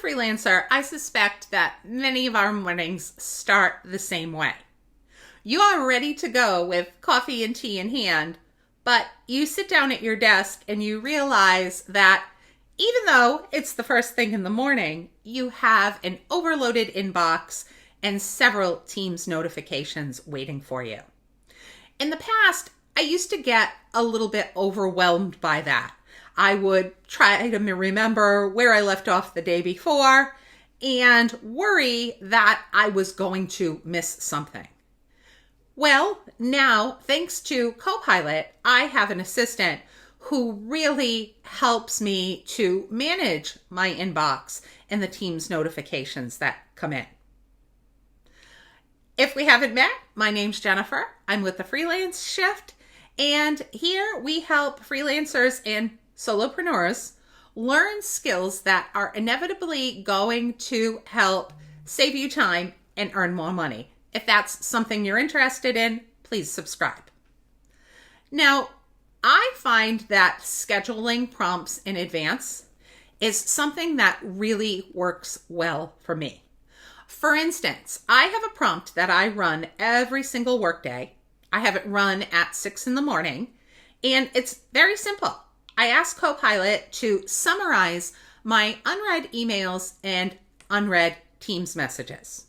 freelancer, I suspect that many of our mornings start the same way. You are ready to go with coffee and tea in hand, but you sit down at your desk and you realize that even though it's the first thing in the morning, you have an overloaded inbox and several Teams notifications waiting for you. In the past, I used to get a little bit overwhelmed by that. I would try to remember where I left off the day before and worry that I was going to miss something. Well, now, thanks to Copilot, I have an assistant who really helps me to manage my inbox and the Teams notifications that come in. If we haven't met, my name's Jennifer. I'm with the Freelance Shift, and here we help freelancers and solopreneurs learn skills that are inevitably going to help save you time and earn more money. If that's something you're interested in, please subscribe. Now, I find that scheduling prompts in advance is something that really works well for me. For instance, I have a prompt that I run every single workday. I have it run at 6 in the morning, and it's very simple. I ask Copilot to summarize my unread emails and unread Teams messages.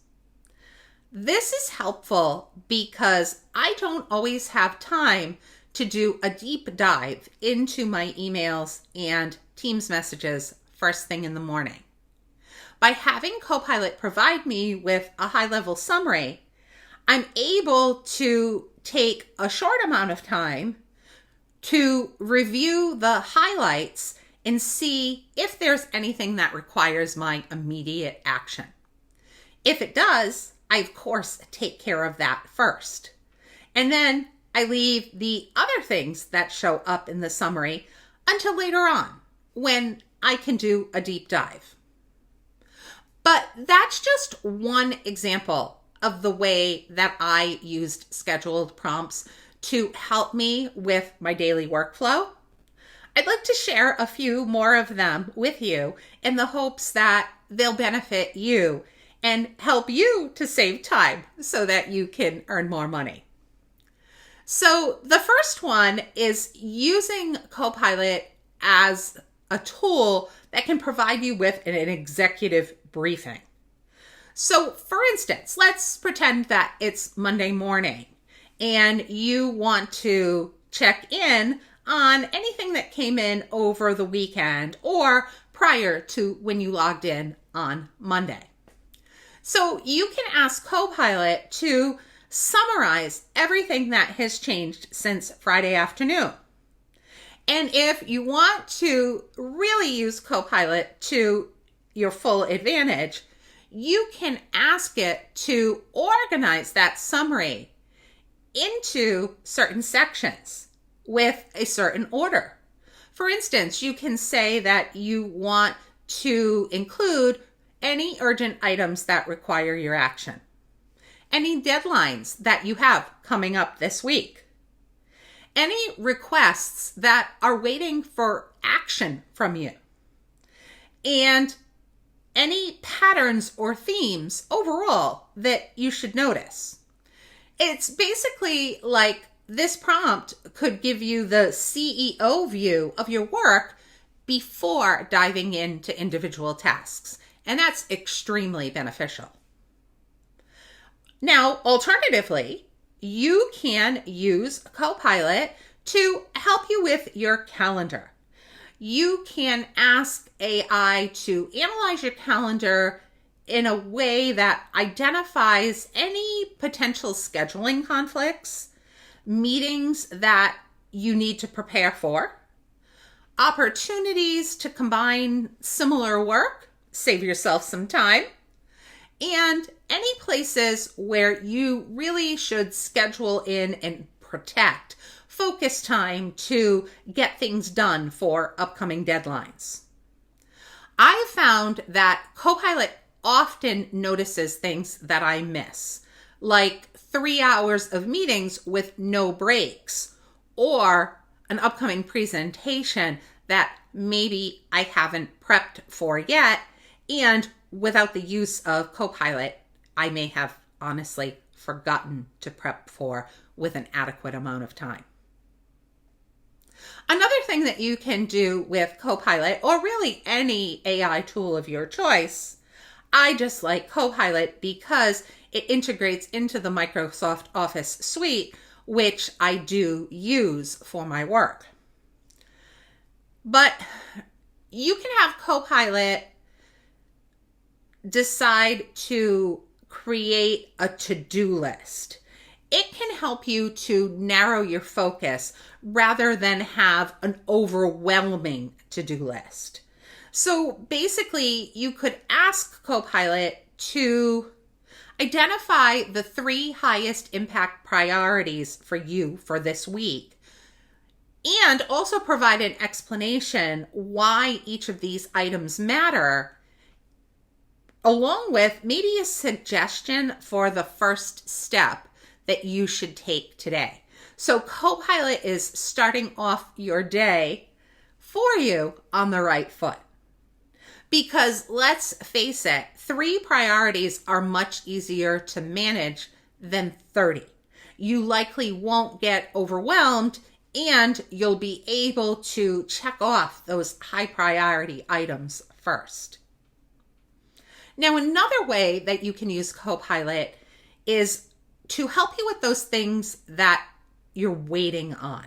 This is helpful because I don't always have time to do a deep dive into my emails and Teams messages first thing in the morning. By having Copilot provide me with a high-level summary, I'm able to take a short amount of time to review the highlights and see if there's anything that requires my immediate action. If it does, I of course take care of that first. And then I leave the other things that show up in the summary until later on when I can do a deep dive. But that's just one example of the way that I used scheduled prompts to help me with my daily workflow. I'd like to share a few more of them with you in the hopes that they'll benefit you and help you to save time so that you can earn more money. So the first one is using Copilot as a tool that can provide you with an executive briefing. So for instance, let's pretend that it's Monday morning and you want to check in on anything that came in over the weekend or prior to when you logged in on Monday. So you can ask Copilot to summarize everything that has changed since Friday afternoon. And if you want to really use Copilot to your full advantage, you can ask it to organize that summary into certain sections with a certain order. For instance, you can say that you want to include any urgent items that require your action, any deadlines that you have coming up this week, any requests that are waiting for action from you, and any patterns or themes overall that you should notice. It's basically like this prompt could give you the CEO view of your work before diving into individual tasks, and that's extremely beneficial. Now, alternatively, you can use Copilot to help you with your calendar. You can ask AI to analyze your calendar in a way that identifies any potential scheduling conflicts, meetings that you need to prepare for, opportunities to combine similar work, save yourself some time, and any places where you really should schedule in and protect focus time to get things done for upcoming deadlines. I have found that Copilot often notices things that I miss, like 3 hours of meetings with no breaks, or an upcoming presentation that maybe I haven't prepped for yet, And without the use of Copilot, I may have honestly forgotten to prep for with an adequate amount of time. Another thing that you can do with Copilot, or really any AI tool of your choice, I just like Copilot because it integrates into the Microsoft Office suite, which I do use for my work. But you can have Copilot decide to create a to-do list. It can help you to narrow your focus rather than have an overwhelming to-do list. So basically, you could ask Copilot to identify the 3 highest impact priorities for you for this week, and also provide an explanation why each of these items matter, along with maybe a suggestion for the first step that you should take today. So Copilot is starting off your day for you on the right foot. Because let's face it, 3 priorities are much easier to manage than 30. You likely won't get overwhelmed, and you'll be able to check off those high priority items first. Now, another way that you can use Copilot is to help you with those things that you're waiting on.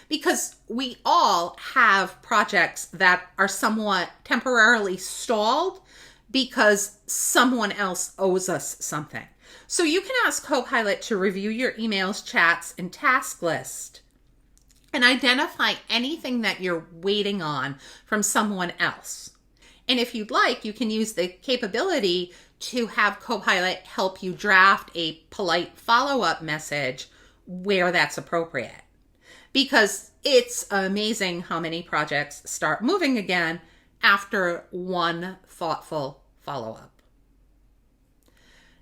Because we all have projects that are somewhat temporarily stalled because someone else owes us something. So you can ask Copilot to review your emails, chats, and task list and identify anything that you're waiting on from someone else. And if you'd like, you can use the capability to have Copilot help you draft a polite follow-up message where that's appropriate. Because it's amazing how many projects start moving again after one thoughtful follow-up.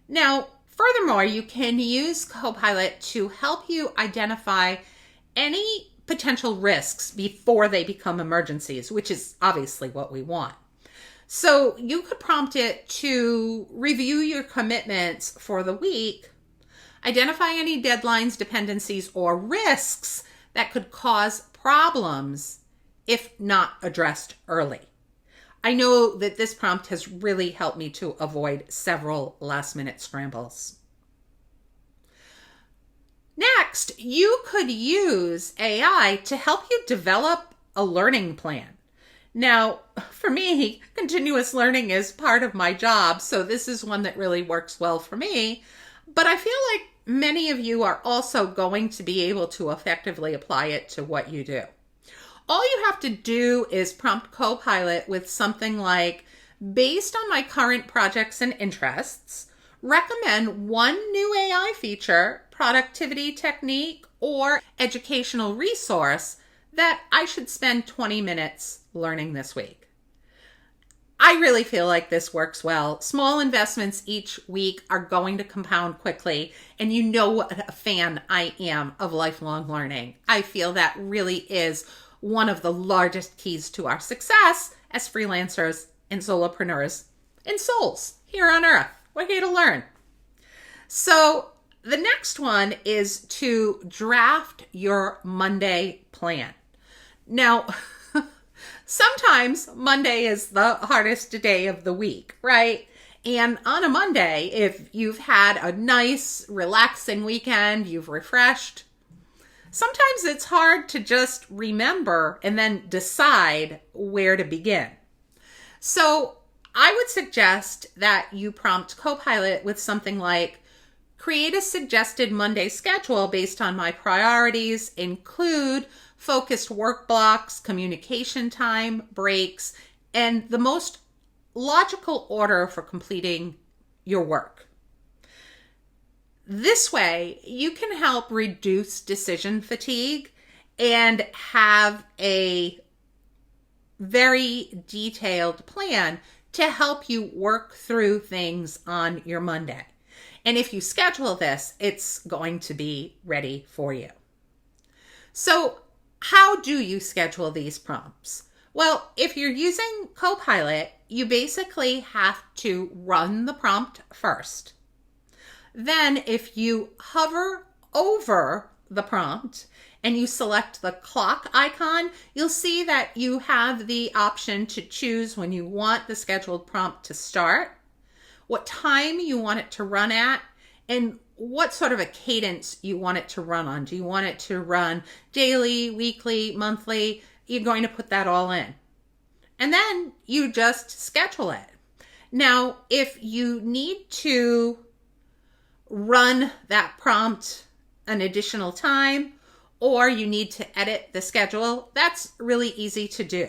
Now, furthermore, you can use Copilot to help you identify any potential risks before they become emergencies, which is obviously what we want. So you could prompt it to review your commitments for the week, identify any deadlines, dependencies, or risks that could cause problems if not addressed early. I know that this prompt has really helped me to avoid several last-minute scrambles. Next, you could use AI to help you develop a learning plan. Now, for me, continuous learning is part of my job, so this is one that really works well for me. But I feel like many of you are also going to be able to effectively apply it to what you do. All you have to do is prompt Copilot with something like, based on my current projects and interests, recommend one new AI feature, productivity technique, or educational resource that I should spend 20 minutes learning this week. I really feel like this works well. Small investments each week are going to compound quickly, and you know what a fan I am of lifelong learning. I feel that really is one of the largest keys to our success as freelancers and solopreneurs and souls here on Earth. We're here to learn. So the next one is to draft your Monday plan. Now, sometimes Monday is the hardest day of the week, right? And on a Monday, if you've had a nice, relaxing weekend, you've refreshed, sometimes it's hard to just remember and then decide where to begin. So I would suggest that you prompt Copilot with something like, create a suggested Monday schedule based on my priorities, include focused work blocks, communication time, breaks, and the most logical order for completing your work. This way, you can help reduce decision fatigue and have a very detailed plan to help you work through things on your Monday. And if you schedule this, it's going to be ready for you. So how do you schedule these prompts? Well, if you're using Copilot, you basically have to run the prompt first. Then if you hover over the prompt and you select the clock icon, you'll see that you have the option to choose when you want the scheduled prompt to start, what time you want it to run at, and what sort of a cadence you want it to run on. Do you want it to run daily, weekly, monthly? You're going to put that all in. And then you just schedule it. Now, if you need to run that prompt an additional time, or you need to edit the schedule, that's really easy to do.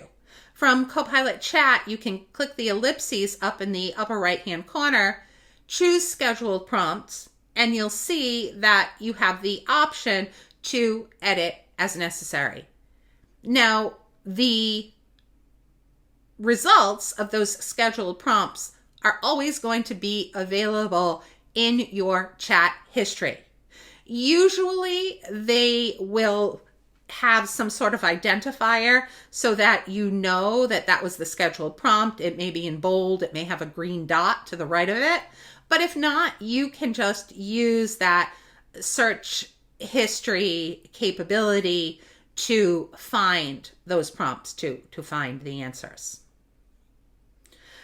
From Copilot Chat, you can click the ellipses up in the upper right-hand corner, choose scheduled prompts, and you'll see that you have the option to edit as necessary. Now, the results of those scheduled prompts are always going to be available in your chat history. Usually they will have some sort of identifier so that you know that that was the scheduled prompt. It may be in bold, it may have a green dot to the right of it. But if not, you can just use that search history capability to find those prompts, to find the answers.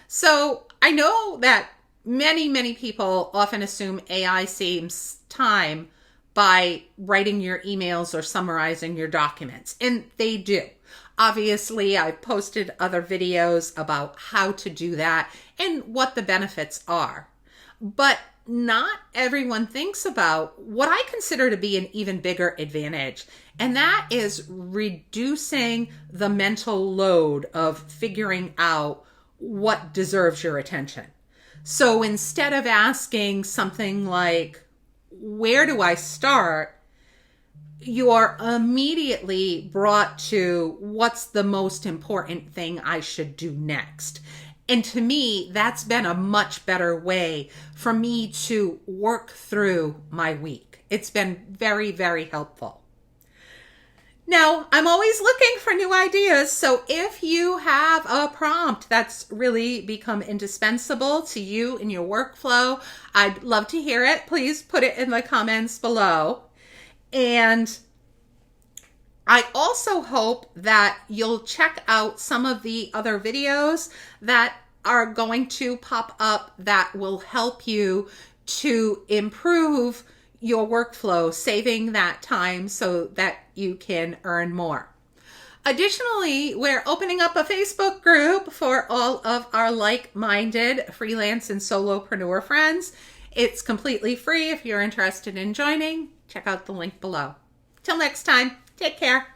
So I know that many people often assume AI saves time by writing your emails or summarizing your documents, and they do. Obviously, I've posted other videos about how to do that and what the benefits are. But not everyone thinks about what I consider to be an even bigger advantage, and that is reducing the mental load of figuring out what deserves your attention. So instead of asking something like, where do I start? You are immediately brought to what's the most important thing I should do next. And to me, that's been a much better way for me to work through my week. It's been very, very helpful. Now, I'm always looking for new ideas, so if you have a prompt that's really become indispensable to you in your workflow, I'd love to hear it. Please put it in the comments below. And I also hope that you'll check out some of the other videos that are going to pop up that will help you to improve your workflow, saving that time so that you can earn more. Additionally, we're opening up a Facebook group for all of our like-minded freelance and solopreneur friends. It's completely free if you're interested in joining. Check out the link below. Till next time, take care.